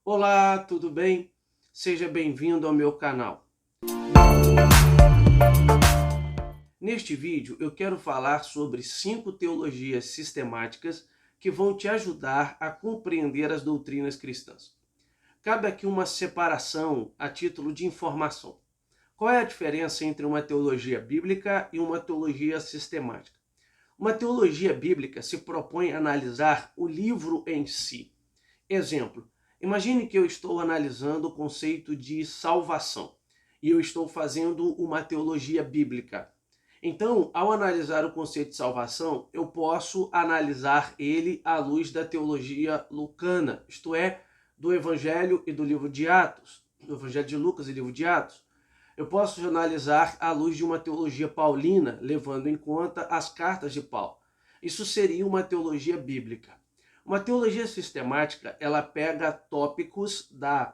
Olá, tudo bem? Seja bem-vindo ao meu canal. Neste vídeo eu quero falar sobre 5 teologias sistemáticas que vão te ajudar a compreender as doutrinas cristãs. Cabe aqui uma separação a título de informação. Qual é a diferença entre uma teologia bíblica e uma teologia sistemática? Uma teologia bíblica se propõe a analisar o livro em si. Exemplo, imagine que eu estou analisando o conceito de salvação e eu estou fazendo uma teologia bíblica. Então, ao analisar o conceito de salvação, eu posso analisar ele à luz da teologia lucana, isto é, do Evangelho e do livro de Atos, do Evangelho de Lucas e livro de Atos. Eu posso analisar à luz de uma teologia paulina, levando em conta as cartas de Paulo. Isso seria uma teologia bíblica. Uma teologia sistemática, ela pega tópicos da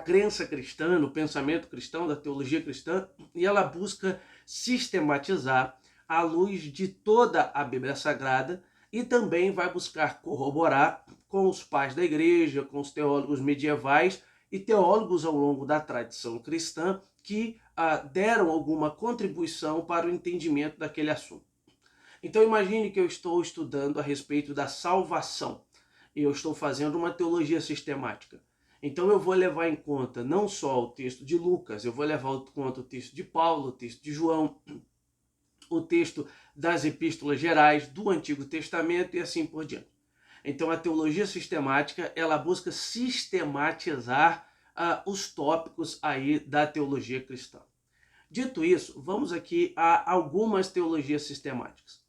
crença cristã, no pensamento cristão, da teologia cristã, e ela busca sistematizar à luz de toda a Bíblia Sagrada e também vai buscar corroborar com os pais da igreja, com os teólogos medievais e teólogos ao longo da tradição cristã que deram alguma contribuição para o entendimento daquele assunto. Então imagine que eu estou estudando a respeito da salvação e eu estou fazendo uma teologia sistemática. Então eu vou levar em conta não só o texto de Lucas, eu vou levar em conta o texto de Paulo, o texto de João, o texto das epístolas gerais do Antigo Testamento e assim por diante. Então a teologia sistemática, ela busca sistematizar os tópicos aí da teologia cristã. Dito isso, vamos aqui a algumas teologias sistemáticas.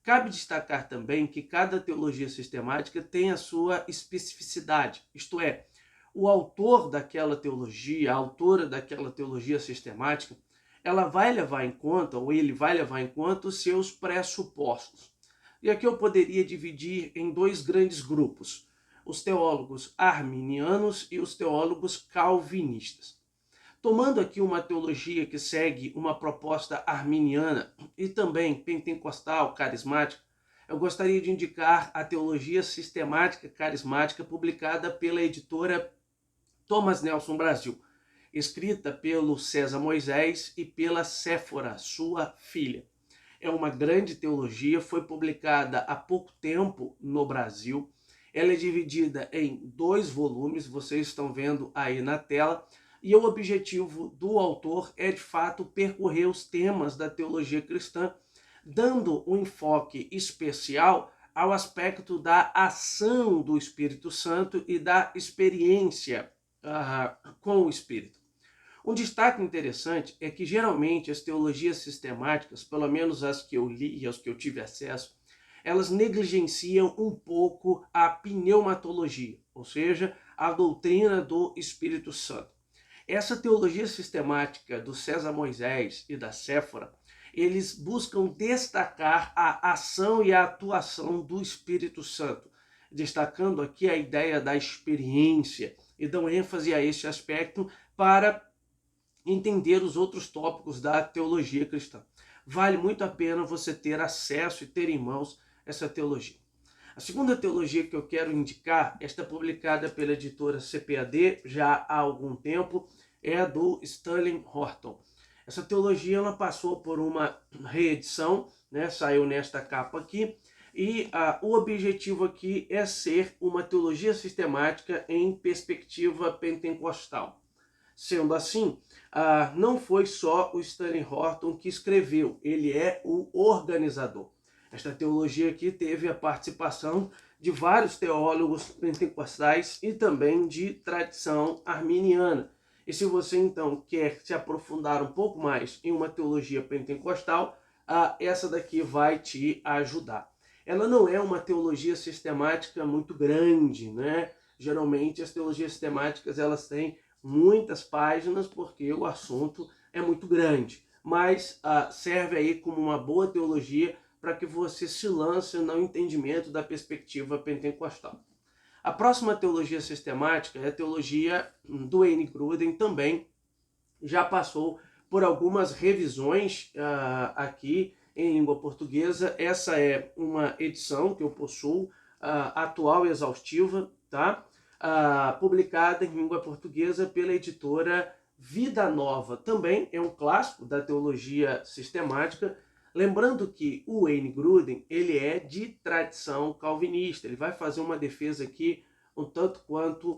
Cabe destacar também que cada teologia sistemática tem a sua especificidade, isto é, o autor daquela teologia, a autora daquela teologia sistemática, ela vai levar em conta, ou ele vai levar em conta, os seus pressupostos. E aqui eu poderia dividir em dois grandes grupos, os teólogos arminianos e os teólogos calvinistas. Tomando aqui uma teologia que segue uma proposta arminiana e também pentecostal, carismática, eu gostaria de indicar a Teologia Sistemática Carismática, publicada pela editora Thomas Nelson Brasil, escrita pelo César Moisés e pela Séfora, sua filha. É uma grande teologia, foi publicada há pouco tempo no Brasil. Ela é dividida em 2 volumes, vocês estão vendo aí na tela, e o objetivo do autor é, de fato, percorrer os temas da teologia cristã, dando um enfoque especial ao aspecto da ação do Espírito Santo e da experiência com o Espírito. Um destaque interessante é que, geralmente, as teologias sistemáticas, pelo menos as que eu li e as que eu tive acesso, elas negligenciam um pouco a pneumatologia, ou seja, a doutrina do Espírito Santo. Essa teologia sistemática do César Moisés e da Séfora, eles buscam destacar a ação e a atuação do Espírito Santo, destacando aqui a ideia da experiência, e dão ênfase a este aspecto para entender os outros tópicos da teologia cristã. Vale muito a pena você ter acesso e ter em mãos essa teologia. A segunda teologia que eu quero indicar, esta publicada pela editora CPAD já há algum tempo, é a do Stanley Horton. Essa teologia ela passou por uma reedição, né, saiu nesta capa aqui, e o objetivo aqui é ser uma teologia sistemática em perspectiva pentecostal. Sendo assim, não foi só o Stanley Horton que escreveu, ele é o organizador. Esta teologia aqui teve a participação de vários teólogos pentecostais e também de tradição arminiana. E se você então quer se aprofundar um pouco mais em uma teologia pentecostal, essa daqui vai te ajudar. Ela não é uma teologia sistemática muito grande, né? Geralmente as teologias sistemáticas elas têm muitas páginas porque o assunto é muito grande, mas serve aí como uma boa teologia para que você se lance no entendimento da perspectiva pentecostal. A próxima teologia sistemática é a teologia do Wayne Grudem, também já passou por algumas revisões aqui em língua portuguesa. Essa é uma edição que eu possuo, atual e exaustiva, tá? publicada em língua portuguesa pela editora Vida Nova. Também é um clássico da teologia sistemática. Lembrando que o Wayne Grudem, ele é de tradição calvinista. Ele vai fazer uma defesa aqui um tanto quanto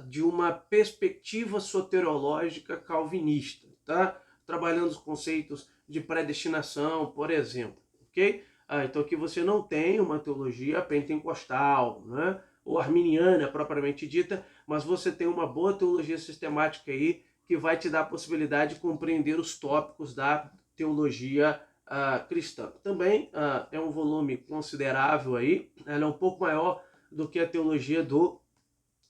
de uma perspectiva soteriológica calvinista, tá? Trabalhando os conceitos de predestinação, por exemplo, ok? Então aqui você não tem uma teologia pentecostal, né? Ou arminiana propriamente dita, mas você tem uma boa teologia sistemática aí que vai te dar a possibilidade de compreender os tópicos da teologia cristã. Também é um volume considerável aí, ela é um pouco maior do que a teologia do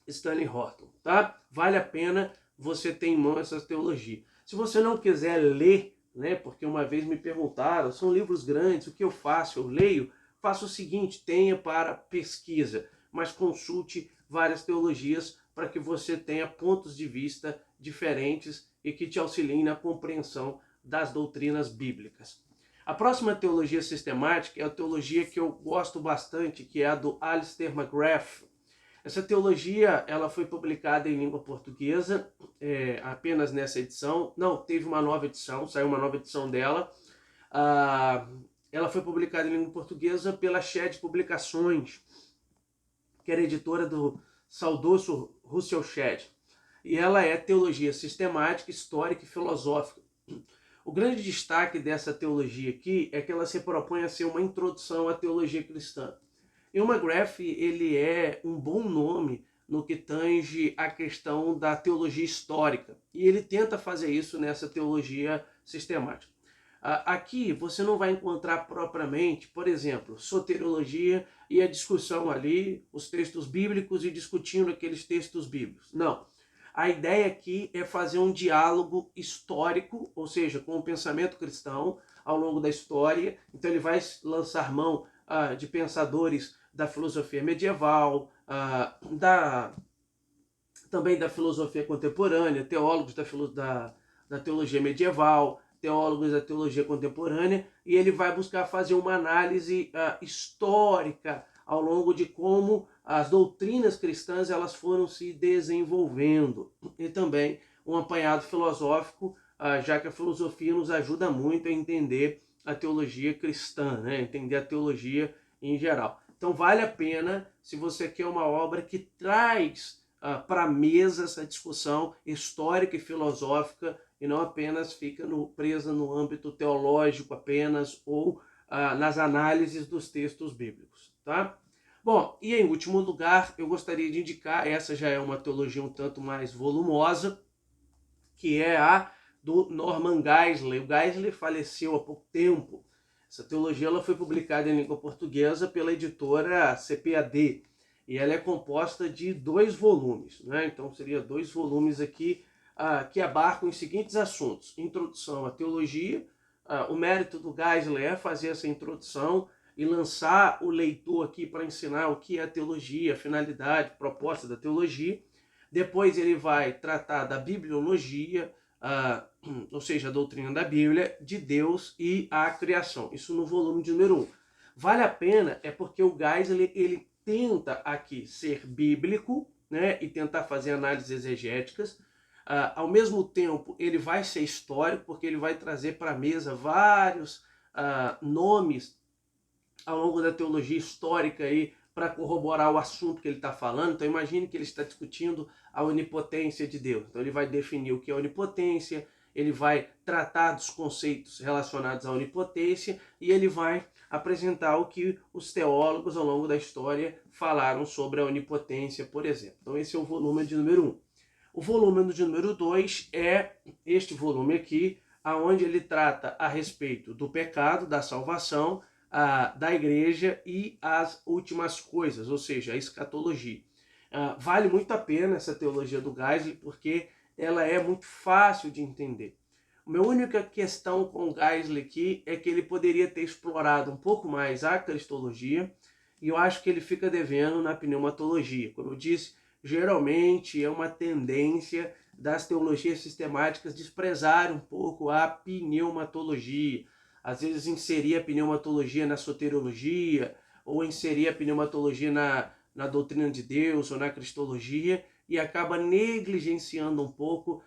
Stanley Horton, tá? Vale a pena você ter em mão essa teologia. Se você não quiser ler, né, porque uma vez me perguntaram, são livros grandes, o que eu faço? Eu leio? Faça o seguinte, tenha para pesquisa, mas consulte várias teologias para que você tenha pontos de vista diferentes e que te auxiliem na compreensão das doutrinas bíblicas. A próxima teologia sistemática é a teologia que eu gosto bastante, que é a do Alistair McGrath. Essa teologia ela foi publicada em língua portuguesa apenas nessa edição. Não, teve uma nova edição, saiu uma nova edição dela. Ela foi publicada em língua portuguesa pela Shed Publicações, que era editora do saudoso Russell Shedd. E ela é teologia sistemática, histórica e filosófica. O grande destaque dessa teologia aqui é que ela se propõe a ser uma introdução à teologia cristã. E o McGrath, ele é um bom nome no que tange a questão da teologia histórica. E ele tenta fazer isso nessa teologia sistemática. Aqui você não vai encontrar propriamente, por exemplo, soteriologia e a discussão ali, os textos bíblicos e discutindo aqueles textos bíblicos. Não. A ideia aqui é fazer um diálogo histórico, ou seja, com o pensamento cristão ao longo da história. Então ele vai lançar mão de pensadores da filosofia medieval, também da filosofia contemporânea, teólogos da teologia medieval, teólogos da teologia contemporânea, e ele vai buscar fazer uma análise histórica ao longo de como as doutrinas cristãs elas foram se desenvolvendo. E também um apanhado filosófico, já que a filosofia nos ajuda muito a entender a teologia cristã, né? Entender a teologia em geral. Então vale a pena, se você quer uma obra que traz para a mesa essa discussão histórica e filosófica e não apenas fica presa no âmbito teológico apenas ou nas análises dos textos bíblicos, tá? Bom, e em último lugar, eu gostaria de indicar, essa já é uma teologia um tanto mais volumosa, que é a do Norman Geisler. O Geisler faleceu há pouco tempo. Essa teologia ela foi publicada em língua portuguesa pela editora CPAD e ela é composta de 2 volumes, né? Então seria 2 volumes aqui que abarcam os seguintes assuntos: introdução à teologia. O mérito do Geisler é fazer essa introdução e lançar o leitor aqui para ensinar o que é a teologia, a finalidade, a proposta da teologia. Depois ele vai tratar da bibliologia, ou seja, a doutrina da Bíblia, de Deus e a criação. Isso no volume de número 1. Vale a pena, é porque o Geisler ele tenta aqui ser bíblico, né, e tentar fazer análises exegéticas. Ao mesmo tempo, ele vai ser histórico, porque ele vai trazer para a mesa vários nomes ao longo da teologia histórica aí para corroborar o assunto que ele está falando. Então imagine que ele está discutindo a onipotência de Deus. Então ele vai definir o que é onipotência, ele vai tratar dos conceitos relacionados à onipotência e ele vai apresentar o que os teólogos ao longo da história falaram sobre a onipotência, por exemplo. Então esse é o volume de número 1. O volume de número 2 é este volume aqui, onde ele trata a respeito do pecado, da salvação, da igreja e as últimas coisas, ou seja, a escatologia. Vale muito a pena essa teologia do Geisler, porque ela é muito fácil de entender. A minha única questão com o Geisler aqui é que ele poderia ter explorado um pouco mais a cristologia, e eu acho que ele fica devendo na pneumatologia. Como eu disse, geralmente é uma tendência das teologias sistemáticas desprezar um pouco a pneumatologia. Às vezes inserir a pneumatologia na soteriologia, ou inserir a pneumatologia na doutrina de Deus ou na cristologia e acaba negligenciando um pouco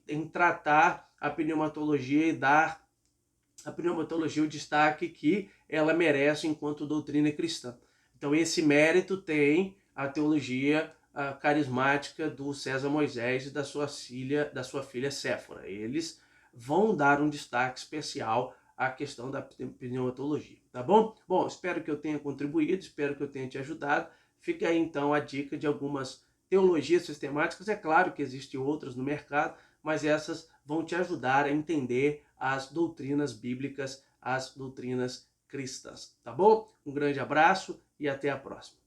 em tratar a pneumatologia e dar a pneumatologia o destaque que ela merece enquanto doutrina cristã. Então esse mérito tem a teologia carismática do César Moisés e da sua filha Séfora. Eles vão dar um destaque especial à questão da pneumatologia, tá bom? Bom, espero que eu tenha contribuído, espero que eu tenha te ajudado. Fica aí então a dica de algumas teologias sistemáticas. É claro que existem outras no mercado, mas essas vão te ajudar a entender as doutrinas bíblicas, as doutrinas cristãs, tá bom? Um grande abraço e até a próxima.